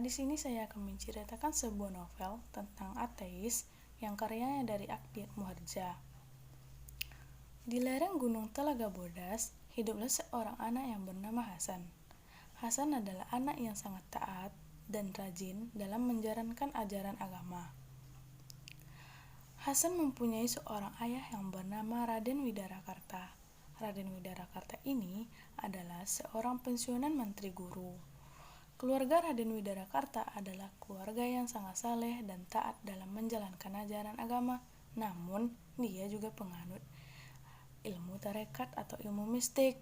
di sini saya akan menceritakan sebuah novel tentang ateis yang karyanya dari Akdi Muharja. Di lereng Gunung Telaga Bodas, hiduplah seorang anak yang bernama Hasan. Hasan adalah anak yang sangat taat dan rajin dalam menjalankan ajaran agama. Hasan mempunyai seorang ayah yang bernama Raden Widarakarta. Raden Widarakarta ini adalah seorang pensiunan menteri guru. Keluarga Raden Widarakarta adalah keluarga yang sangat saleh dan taat dalam menjalankan ajaran agama. Namun, dia juga penganut ilmu tarekat atau ilmu mistik.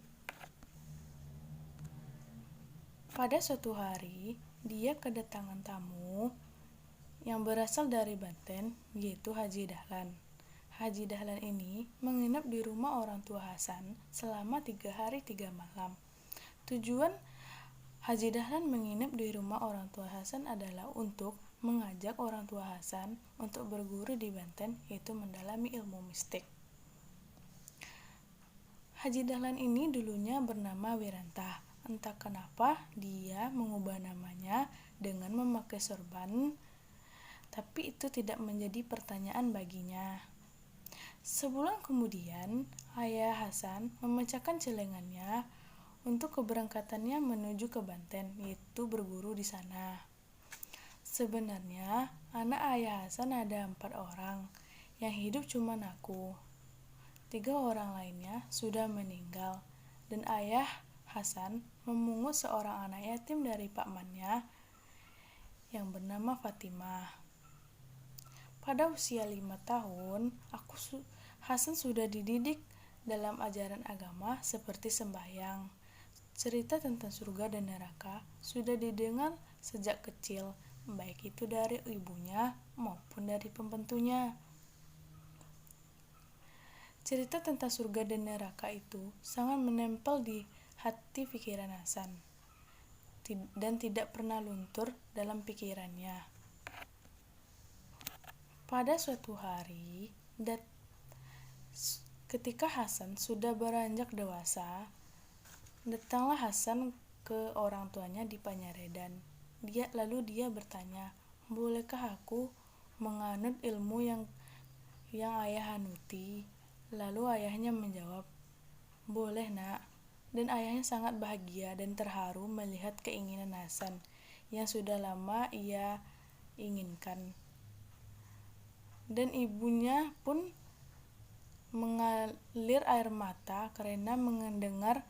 Pada suatu hari, dia kedatangan tamu yang berasal dari Banten, yaitu Haji Dahlan. Haji Dahlan ini menginap di rumah orang tua Hasan selama 3 hari 3 malam. Tujuan Haji Dahlan menginap di rumah orang tua Hasan adalah untuk mengajak orang tua Hasan untuk berguru di Banten, yaitu mendalami ilmu mistik. Haji Dahlan ini dulunya bernama Wirantah. Entah kenapa dia mengubah namanya dengan memakai sorban, tapi itu tidak menjadi pertanyaan baginya. Sebulan kemudian, ayah Hasan memecahkan celengannya untuk keberangkatannya menuju ke Banten, yaitu berguru di sana. Sebenarnya, anak ayah Hasan ada 4 orang, yang hidup cuma aku. 3 orang lainnya sudah meninggal, dan ayah Hasan memungut seorang anak yatim dari pakmannya yang bernama Fatimah. Pada usia 5 tahun, Hasan sudah dididik dalam ajaran agama seperti sembahyang. Cerita tentang surga dan neraka sudah didengar sejak kecil, baik itu dari ibunya maupun dari pembantunya. Cerita tentang surga dan neraka itu sangat menempel di hati pikiran Hasan dan tidak pernah luntur dalam pikirannya. Pada suatu hari, ketika Hasan sudah beranjak dewasa, datanglah Hasan ke orang tuanya di Panyaredan. Lalu dia bertanya, "Bolehkah aku menganut ilmu yang ayah anuti?" Lalu ayahnya menjawab, "Boleh, Nak." Dan ayahnya sangat bahagia dan terharu melihat keinginan Hasan yang sudah lama ia inginkan. Dan ibunya pun mengalir air mata karena mendengar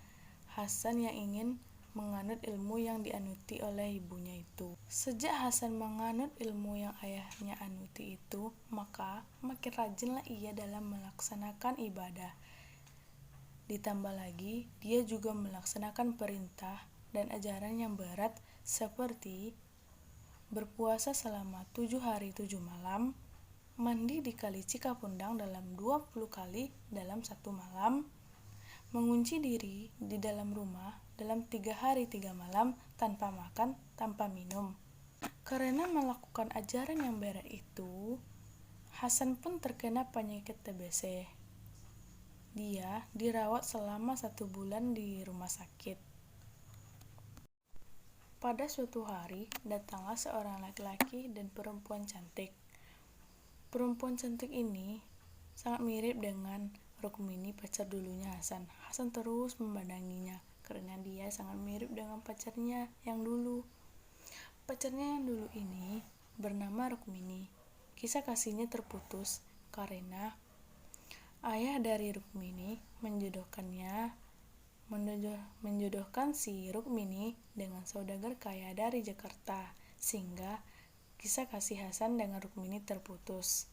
Hasan yang ingin menganut ilmu yang dianuti oleh ibunya itu. Sejak Hasan menganut ilmu yang ayahnya anuti itu, maka makin rajinlah ia dalam melaksanakan ibadah. Ditambah lagi, dia juga melaksanakan perintah dan ajaran yang berat seperti berpuasa selama 7 hari 7 malam, mandi di kali Cikapundang dalam 20 kali dalam 1 malam, mengunci diri di dalam rumah dalam 3 hari 3 malam tanpa makan, tanpa minum. Karena melakukan ajaran yang berat itu, Hasan pun terkena penyakit TBC. Dia dirawat selama 1 bulan di rumah sakit. Pada suatu hari, datanglah seorang laki-laki dan perempuan cantik. Perempuan cantik ini sangat mirip dengan Rukmini, pacar dulunya Hasan. Hasan terus memandanginya karena dia sangat mirip dengan pacarnya yang dulu. Pacarnya yang dulu ini bernama Rukmini. Kisah kasihnya terputus karena ayah dari Rukmini menjodohkan si Rukmini dengan saudagar kaya dari Jakarta, sehingga kisah kasih Hasan dengan Rukmini terputus.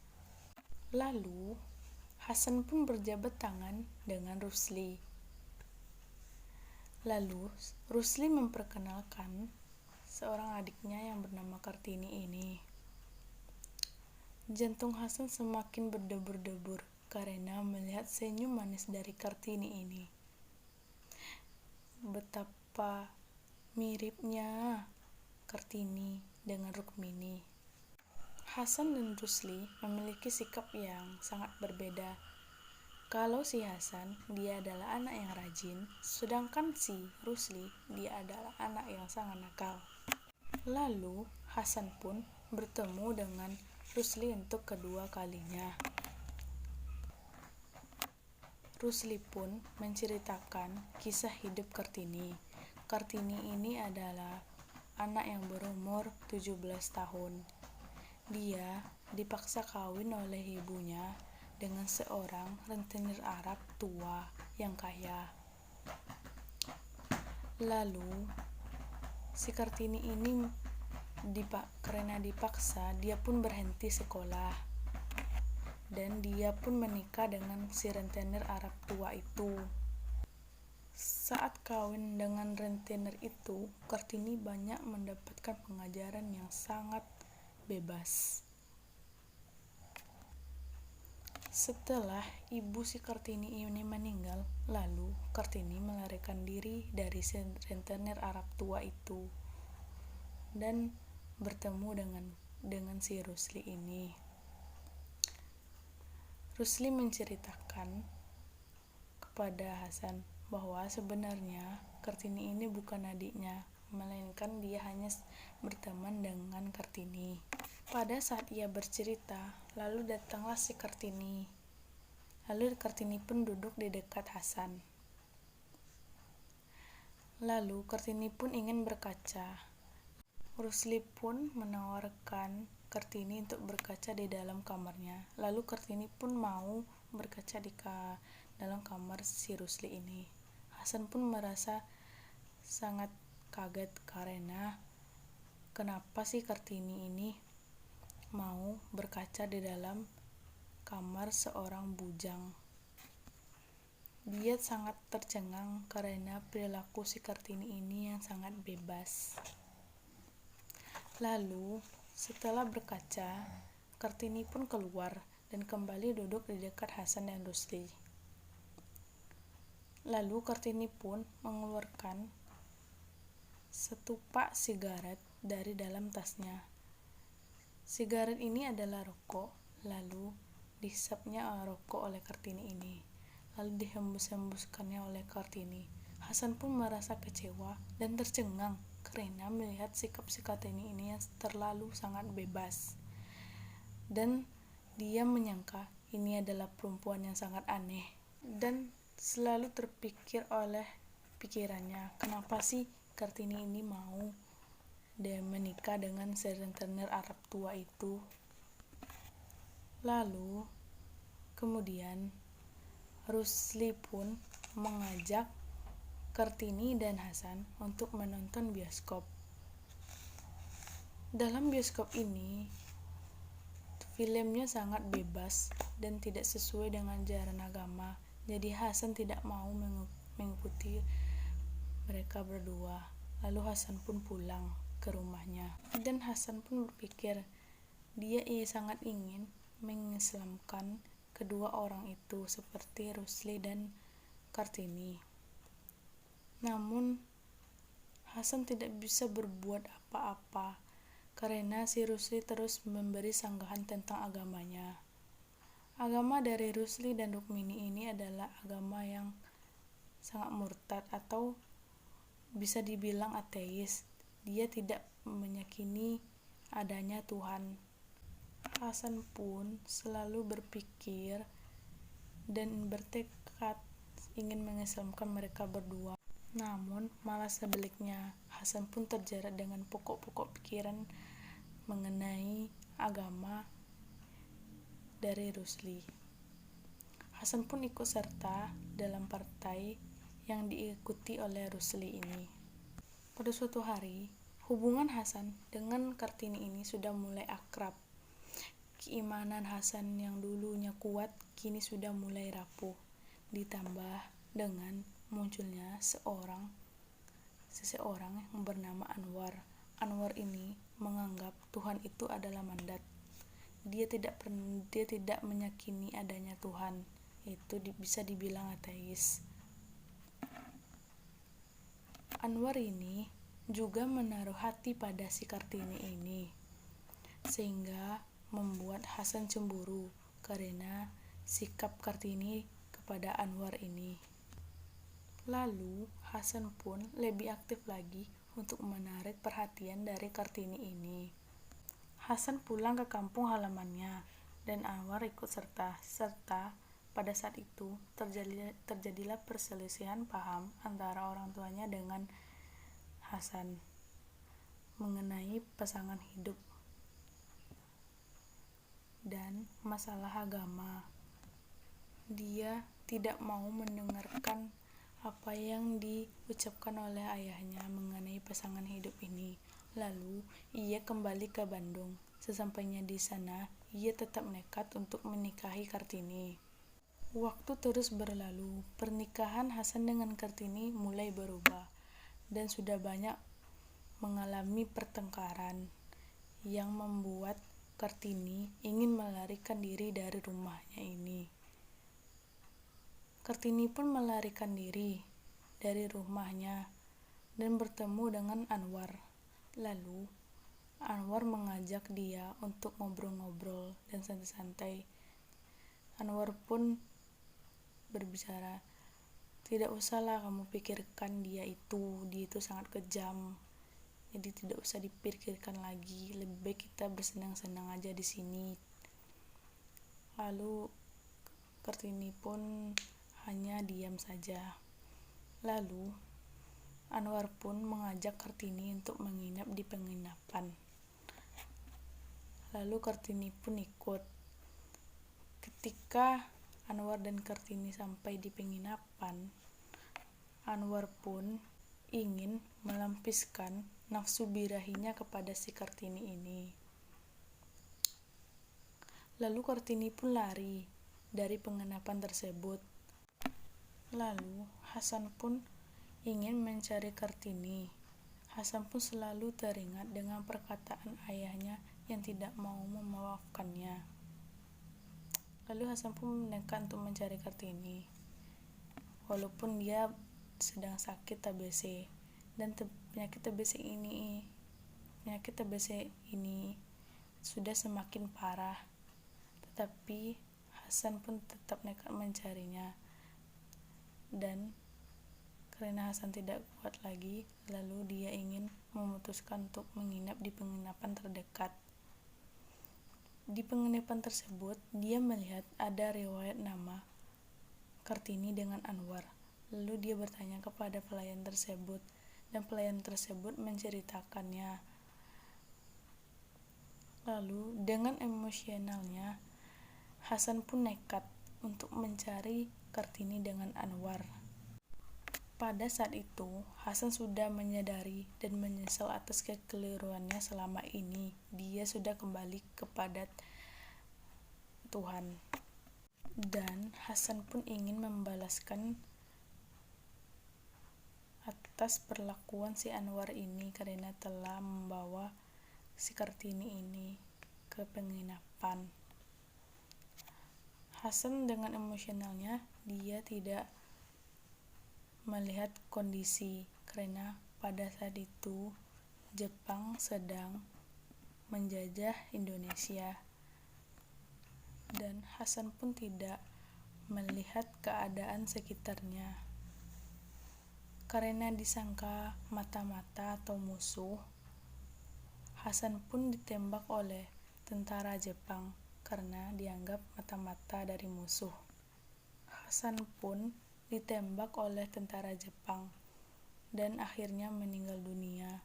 Lalu Hasan pun berjabat tangan dengan Rusli. Lalu Rusli memperkenalkan seorang adiknya yang bernama Kartini ini. Jantung Hasan semakin berdebur-debur karena melihat senyum manis dari Kartini ini. Betapa miripnya Kartini dengan Rukmini. Hasan dan Rusli memiliki sikap yang sangat berbeda. Kalau si Hasan, dia adalah anak yang rajin, sedangkan si Rusli, dia adalah anak yang sangat nakal. Lalu Hasan pun bertemu dengan Rusli untuk kedua kalinya. Rusli pun menceritakan kisah hidup Kartini. Kartini ini adalah anak yang berumur 17 tahun. Dia dipaksa kawin oleh ibunya dengan seorang rentenir Arab tua yang kaya. Lalu si Kartini ini karena dipaksa, dia pun berhenti sekolah dan dia pun menikah dengan si rentenir Arab tua itu. Saat kawin dengan rentenir itu, Kartini banyak mendapatkan pengajaran yang sangat bebas. Setelah ibu si Kartini ini meninggal, lalu Kartini melarikan diri dari rentenir Arab tua itu dan bertemu dengan si Rusli ini. Rusli menceritakan kepada Hasan bahwa sebenarnya Kartini ini bukan adiknya, melainkan dia hanya berteman dengan Kartini. Pada saat ia bercerita, lalu datanglah si Kartini. Lalu Kartini pun duduk di dekat Hasan. Lalu Kartini pun ingin berkaca. Rusli pun menawarkan Kartini untuk berkaca di dalam kamarnya. Lalu Kartini pun mau berkaca di dalam kamar si Rusli ini. Hasan pun merasa sangat kaget karena kenapa sih Kartini ini mau berkaca di dalam kamar seorang bujang. Dia sangat tercengang karena perilaku si Kartini ini yang sangat bebas. Lalu setelah berkaca, Kartini pun keluar dan kembali duduk di dekat Hasan dan Rusli. Lalu Kartini pun mengeluarkan setupak sigaret dari dalam tasnya. Sigaret ini adalah rokok, lalu dihisapnya rokok oleh Kartini ini, lalu dihembus-hembuskannya oleh Kartini. Hasan pun merasa kecewa dan tercengang karena melihat sikap si Kartini ini yang terlalu sangat bebas, dan dia menyangka ini adalah perempuan yang sangat aneh, dan selalu terpikir oleh pikirannya, kenapa sih Kartini ini mau dan menikah dengan rentenir Arab tua itu. Lalu kemudian Rusli pun mengajak Kartini dan Hasan untuk menonton bioskop. Dalam bioskop ini filmnya sangat bebas dan tidak sesuai dengan ajaran agama, jadi Hasan tidak mau mengikuti mereka berdua. Lalu Hasan pun pulang ke rumahnya, dan Hasan pun berpikir dia sangat ingin mengislamkan kedua orang itu seperti Rusli dan Kartini. Namun Hasan tidak bisa berbuat apa-apa karena si Rusli terus memberi sanggahan tentang agamanya. Agama dari Rusli dan Rukmini ini adalah agama yang sangat murtad atau bisa dibilang ateis. Dia tidak meyakini adanya Tuhan. Hasan pun selalu berpikir dan bertekad ingin mengislamkan mereka berdua. Namun malah sebaliknya, Hasan pun terjerat dengan pokok-pokok pikiran mengenai agama dari Rusli. Hasan pun ikut serta dalam partai yang diikuti oleh Rusli ini. Pada suatu hari, hubungan Hasan dengan Kartini ini sudah mulai akrab. Keimanan Hasan yang dulunya kuat kini sudah mulai rapuh, ditambah dengan munculnya seseorang yang bernama Anwar. Anwar ini menganggap Tuhan itu adalah mandat. Dia tidak meyakini adanya Tuhan. Itu bisa dibilang ateis. Anwar ini juga menaruh hati pada si Kartini ini, sehingga membuat Hasan cemburu karena sikap Kartini kepada Anwar ini. Lalu Hasan pun lebih aktif lagi untuk menarik perhatian dari Kartini ini. Hasan pulang ke kampung halamannya dan Anwar ikut serta pada saat itu terjadilah perselisihan paham antara orang tuanya dengan Hasan mengenai pasangan hidup dan masalah agama. Dia tidak mau mendengarkan apa yang diucapkan oleh ayahnya mengenai pasangan hidup ini. Lalu, ia kembali ke Bandung. Sesampainya di sana, ia tetap nekat untuk menikahi Kartini. Waktu terus berlalu, pernikahan Hasan dengan Kartini mulai berubah dan sudah banyak mengalami pertengkaran yang membuat Kartini ingin melarikan diri dari rumahnya ini. Kartini pun melarikan diri dari rumahnya dan bertemu dengan Anwar. Lalu, Anwar mengajak dia untuk ngobrol-ngobrol dan santai-santai. Anwar pun berbicara, "Tidak usahlah kamu pikirkan dia itu sangat kejam. Jadi tidak usah dipikirkan lagi, lebih baik kita bersenang-senang aja di sini." Lalu Kartini pun hanya diam saja. Lalu Anwar pun mengajak Kartini untuk menginap di penginapan. Lalu Kartini pun ikut. Ketika Anwar dan Kartini sampai di penginapan, Anwar pun ingin melampiaskan nafsu birahinya kepada si Kartini ini. Lalu Kartini pun lari dari penginapan tersebut. Lalu Hasan pun ingin mencari Kartini. Hasan pun selalu teringat dengan perkataan ayahnya yang tidak mau memaafkannya. Lalu Hasan pun nekat untuk mencari Kartini. Walaupun dia sedang sakit TBC dan penyakit TBC ini sudah semakin parah, tetapi Hasan pun tetap nekat mencarinya. Dan karena Hasan tidak kuat lagi, lalu dia ingin memutuskan untuk menginap di penginapan terdekat. Di penginapan tersebut, dia melihat ada riwayat nama Kartini dengan Anwar. Lalu dia bertanya kepada pelayan tersebut, dan pelayan tersebut menceritakannya. Lalu dengan emosionalnya, Hasan pun nekat untuk mencari Kartini dengan Anwar. Pada saat itu, Hasan sudah menyadari dan menyesal atas kekeliruannya selama ini. Dia sudah kembali kepada Tuhan. Dan Hasan pun ingin membalaskan atas perlakuan si Anwar ini karena telah membawa si Kartini ini ke penginapan. Hasan dengan emosionalnya, dia tidak melihat kondisi karena pada saat itu Jepang sedang menjajah Indonesia dan Hasan pun tidak melihat keadaan sekitarnya. Karena disangka mata-mata atau musuh, Hasan pun ditembak oleh tentara Jepang karena dianggap mata-mata dari musuh. Hasan pun ditembak oleh tentara Jepang dan akhirnya meninggal dunia.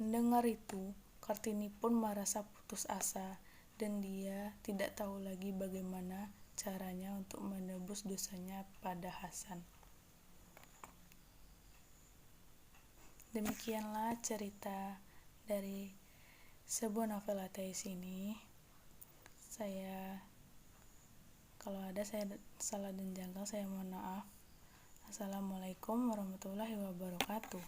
Mendengar itu, Kartini pun merasa putus asa dan dia tidak tahu lagi bagaimana caranya untuk menebus dosanya pada Hasan. Demikianlah cerita dari sebuah novel ateis ini. Kalau ada saya salah dan janggal, saya mohon maaf. Assalamualaikum warahmatullahi wabarakatuh.